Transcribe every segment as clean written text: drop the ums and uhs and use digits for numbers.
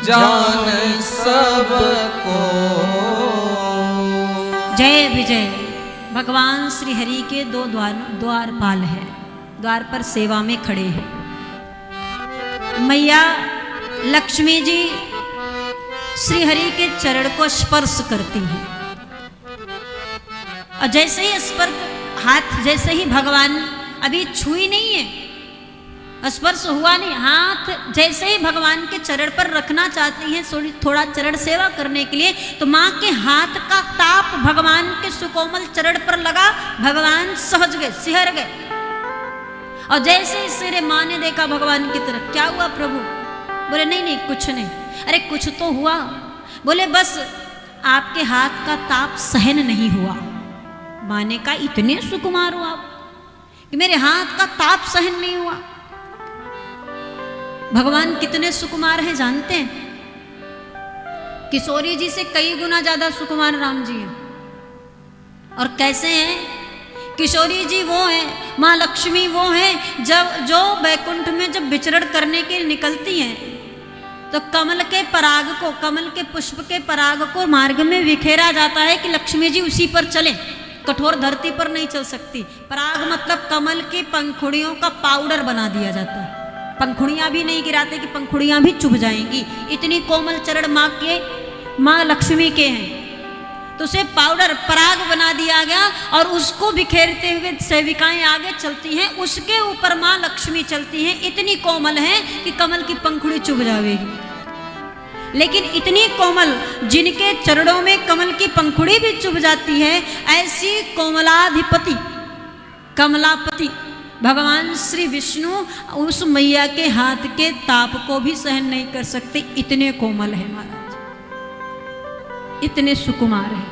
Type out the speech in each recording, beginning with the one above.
जान सबको। जय विजय। भगवान श्री हरि के दो द्वारपाल है, द्वार पर सेवा में खड़े हैं। मैया लक्ष्मी जी श्री हरि के चरण को स्पर्श करती हैं और जैसे ही स्पर्श हाथ, जैसे ही भगवान अभी छुई नहीं है, स्पर्श हुआ नहीं, हाथ जैसे ही भगवान के चरण पर रखना चाहती हैं थोड़ा चरण सेवा करने के लिए, तो माँ के हाथ का ताप भगवान के सुकोमल चरण पर लगा। भगवान सहज गए, सिहर गए। और जैसे ही सिरे माँ ने देखा भगवान की तरफ, क्या हुआ प्रभु? बोले नहीं नहीं कुछ नहीं। अरे कुछ तो हुआ। बोले बस आपके हाथ का ताप सहन नहीं हुआ। माँ ने कहा इतने सुकुमार हो आप कि मेरे हाथ का ताप सहन नहीं हुआ। भगवान कितने सुकुमार हैं जानते हैं? किशोरी जी से कई गुना ज्यादा सुकुमार राम जी हैं। और कैसे हैं? किशोरी जी वो हैं, माँ लक्ष्मी वो हैं जो बैकुंठ में जब विचरण करने के लिए निकलती हैं तो कमल के पराग को, कमल के पुष्प के पराग को मार्ग में बिखेरा जाता है कि लक्ष्मी जी उसी पर चले, कठोर धरती पर नहीं चल सकती। पराग मतलब कमल की पंखुड़ियों का पाउडर बना दिया जाता है। पंखुड़ियां भी नहीं गिराते कि पंखुड़ियां भी चुभ जाएंगी, इतनी कोमल चरण माँ लक्ष्मी के हैं। तो उसे पाउडर पराग बना दिया गया और उसको बिखेरते हुए सेविकाएं आगे चलती हैं, उसके ऊपर माँ लक्ष्मी चलती हैं। इतनी कोमल है कि कमल की पंखुड़ी चुभ जाएगी। लेकिन इतनी कोमल जिनके चरणों में कमल की पंखुड़ी भी चुभ जाती है, ऐसी कोमलाधिपति कमलापति भगवान श्री विष्णु उस मैया के हाथ के ताप को भी सहन नहीं कर सकते। इतने कोमल है महाराज, इतने सुकुमार है।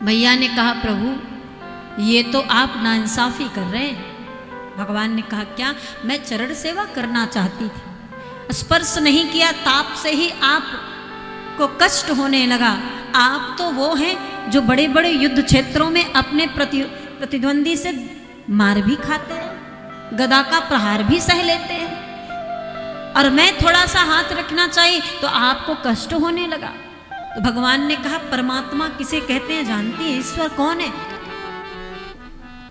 मैया ने कहा प्रभु ये तो आप नाइंसाफी कर रहे हैं। भगवान ने कहा क्या? मैं चरण सेवा करना चाहती थी, स्पर्श नहीं किया, ताप से ही आपको कष्ट होने लगा। आप तो वो हैं जो बड़े बड़े युद्ध क्षेत्रों में अपने प्रतिद्वंदी से मार भी खाते हैं, गदा का प्रहार भी सह लेते हैं, और मैं थोड़ा सा हाथ रखना चाहिए तो आपको कष्ट होने लगा। तो भगवान ने कहा परमात्मा किसे कहते हैं जानती है? ईश्वर कौन है?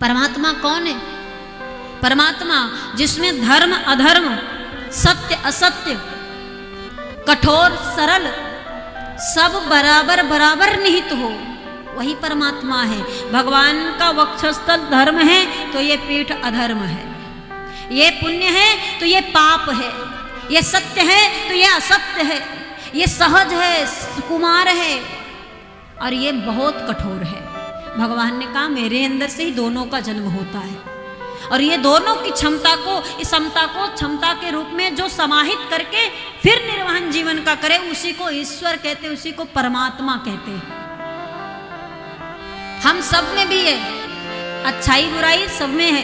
परमात्मा कौन है? परमात्मा जिसमें धर्म अधर्म, सत्य असत्य, कठोर सरल सब बराबर बराबर निहित हो, वही परमात्मा है। भगवान का वक्षस्थल धर्म है तो ये पीठ अधर्म है, ये पुण्य है तो ये पाप है, ये सत्य है तो ये असत्य है, ये सहज है, सुकुमार है, और ये बहुत कठोर है। भगवान ने कहा मेरे अंदर से ही दोनों का जन्म होता है, और ये दोनों की क्षमता को, इस समता को क्षमता के रूप में जो समाहित करके फिर निर्वाहन जीवन का करे, उसी को ईश्वर कहते हैं, उसी को परमात्मा कहते हैं। हम सब में भी है, अच्छाई बुराई सब में है,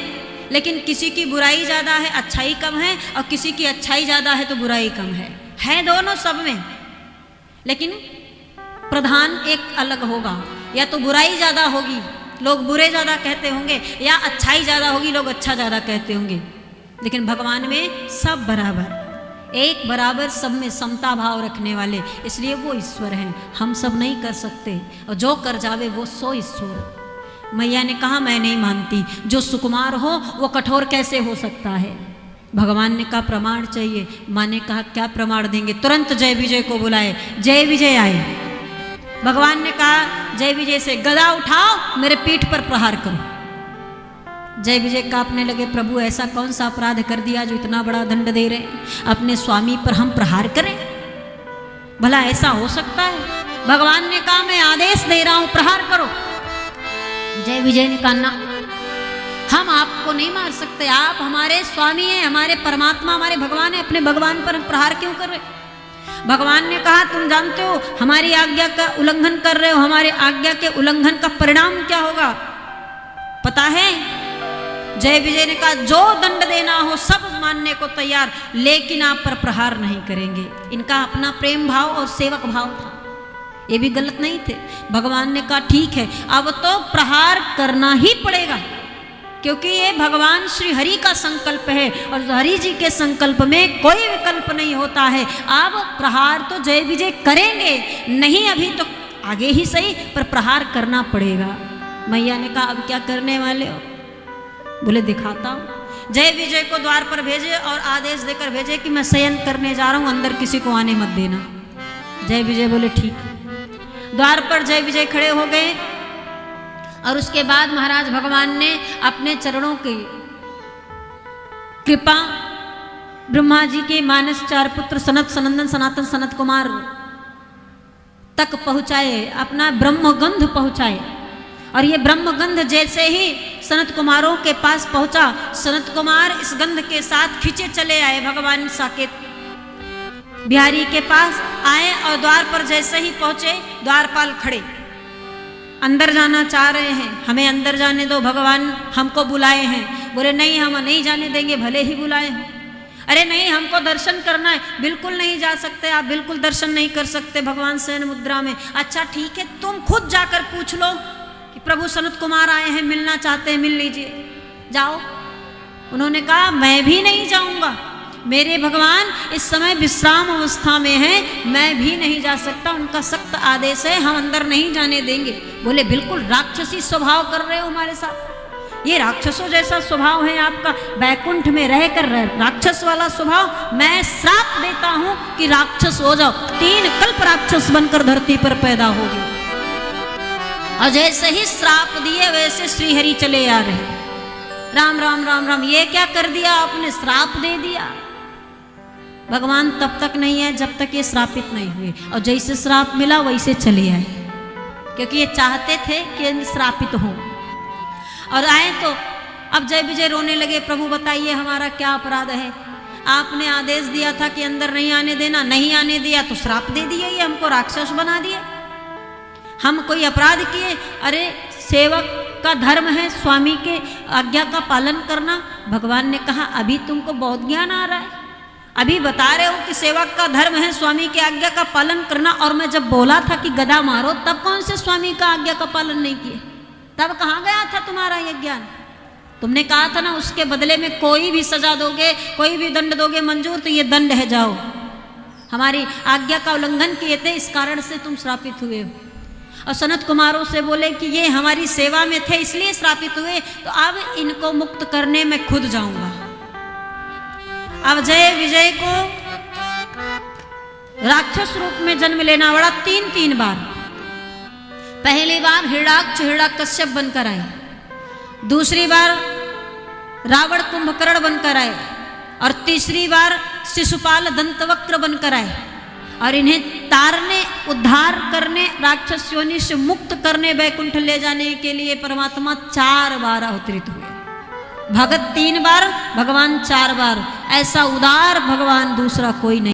लेकिन किसी की बुराई ज़्यादा है, अच्छाई कम है, और किसी की अच्छाई ज़्यादा है तो बुराई कम है दोनों सब में, लेकिन प्रधान एक अलग होगा। या तो बुराई ज़्यादा होगी, लोग बुरे ज़्यादा कहते होंगे, या अच्छाई ज़्यादा होगी, लोग अच्छा ज़्यादा कहते होंगे। लेकिन भगवान में सब बराबर, एक बराबर, सब में समता भाव रखने वाले, इसलिए वो ईश्वर हैं। हम सब नहीं कर सकते, और जो कर जावे वो सो ईश्वर। मैया ने कहा मैं नहीं मानती, जो सुकुमार हो वो कठोर कैसे हो सकता है? भगवान ने कहा प्रमाण चाहिए। माँ ने कहा क्या प्रमाण देंगे? तुरंत जय विजय को बुलाए। जय विजय आए। भगवान ने कहा जय विजय से गदा उठाओ, मेरे पीठ पर प्रहार करो। जय विजय कांपने लगे, प्रभु ऐसा कौन सा अपराध कर दिया जो इतना बड़ा दंड दे रहे हैं? अपने स्वामी पर हम प्रहार करें? भला ऐसा हो सकता है? भगवान ने कहा मैं आदेश दे रहा हूं, प्रहार करो। जय विजय ने कहा ना, हम आपको नहीं मार सकते, आप हमारे स्वामी हैं, हमारे परमात्मा, हमारे भगवान है, अपने भगवान पर प्रहार क्यों कर रहे? भगवान ने कहा तुम जानते हो हमारी आज्ञा का उल्लंघन कर रहे हो, हमारे आज्ञा के उल्लंघन का परिणाम क्या होगा पता है? जय विजय ने कहा जो दंड देना हो सब मानने को तैयार, लेकिन आप पर प्रहार नहीं करेंगे। इनका अपना प्रेम भाव और सेवक भाव था, ये भी गलत नहीं थे। भगवान ने कहा ठीक है, अब तो प्रहार करना ही पड़ेगा, क्योंकि ये भगवान श्री हरि का संकल्प है और हरि जी के संकल्प में कोई विकल्प नहीं होता है। अब प्रहार तो जय विजय करेंगे, नहीं अभी तो आगे ही सही पर प्रहार करना पड़ेगा। मैया ने कहा अब क्या करने वाले हो? बोले दिखाता हूँ। जय विजय को द्वार पर भेजे और आदेश देकर भेजे कि मैं शयन करने जा रहा हूँ, अंदर किसी को आने मत देना। जय विजय बोले ठीक। द्वार पर जय विजय खड़े हो गए और उसके बाद महाराज भगवान ने अपने चरणों की कृपा ब्रह्मा जी के मानस चार पुत्र सनत सनंदन सनातन सनत कुमार तक पहुँचाए, अपना ब्रह्मगंध पहुँचाए। और ये ब्रह्मगंध जैसे ही सनत कुमारों के पास पहुंचा, सनत कुमार इस गंध के साथ खींचे चले आए भगवान साकेत बिहारी के पास आए और द्वार पर जैसे ही पहुंचे द्वारपाल खड़े, अंदर जाना चाह रहे हैं, हमें अंदर जाने दो, भगवान हमको बुलाए हैं। बोले नहीं हम नहीं जाने देंगे, भले ही बुलाए हैं। अरे नहीं हमको दर्शन करना है। बिल्कुल नहीं जा सकते आप, बिल्कुल दर्शन नहीं कर सकते भगवान शयन मुद्रा में। अच्छा ठीक है तुम खुद जाकर पूछ लो कि प्रभु सनत कुमार आए हैं, मिलना चाहते हैं, मिल लीजिए, जाओ। उन्होंने कहा मैं भी नहीं जाऊंगा, मेरे भगवान इस समय विश्राम अवस्था में हैं, मैं भी नहीं जा सकता, उनका सख्त आदेश है, हम अंदर नहीं जाने देंगे। बोले बिल्कुल राक्षसी स्वभाव कर रहे हो हमारे साथ, ये राक्षसों जैसा स्वभाव है आपका, बैकुंठ में रहकर राक्षस वाला स्वभाव। मैं श्राप देता हूं कि राक्षस हो जाओ, 3 कल्प राक्षस बनकर धरती पर पैदा होगी। और जैसे ही श्राप दिए वैसे श्रीहरि चले आ रहे। राम राम राम राम, ये क्या कर दिया आपने, श्राप दे दिया। भगवान तब तक नहीं है जब तक ये श्रापित नहीं हुए, और जैसे श्राप मिला वैसे चले आए, क्योंकि ये चाहते थे कि श्रापित हो। और आए तो अब जय विजय रोने लगे, प्रभु बताइए हमारा क्या अपराध है, आपने आदेश दिया था कि अंदर नहीं आने देना, नहीं आने दिया तो श्राप दे दिया, ये हमको राक्षस बना दिया, हम कोई अपराध किए? अरे सेवक का धर्म है स्वामी के आज्ञा का पालन करना। भगवान ने कहा अभी तुमको बहुत ज्ञान आ रहा है, अभी बता रहे हो कि सेवक का धर्म है स्वामी की आज्ञा का पालन करना, और मैं जब बोला था कि गदा मारो तब कौन से स्वामी का आज्ञा का पालन नहीं किए? तब कहाँ गया था तुम्हारा ये ज्ञान? तुमने कहा था ना उसके बदले में कोई भी सजा दोगे, कोई भी दंड दोगे मंजूर, तो ये दंड है, जाओ। हमारी आज्ञा का उल्लंघन किए थे, इस कारण से तुम श्रापित हुए हो। और सनत कुमारों से बोले कि ये हमारी सेवा में थे इसलिए श्रापित हुए, तो अब इनको मुक्त करने में खुद जाऊंगा। अब जय विजय को राक्षस रूप में जन्म लेना पड़ा 3 बार। पहली बार हिरणाक्ष हिरण्यकश्यप बनकर आए, दूसरी बार रावण कुंभकर्ण बनकर आए, और तीसरी बार शिशुपाल दंतवक्र बनकर आए। और इन्हें तारने, उद्धार करने, राक्षस योनि से मुक्त करने, वैकुंठ ले जाने के लिए परमात्मा 4 बार अवतरित हुए। भगत 3 बार, भगवान 4 बार। ऐसा उदार भगवान दूसरा कोई नहीं।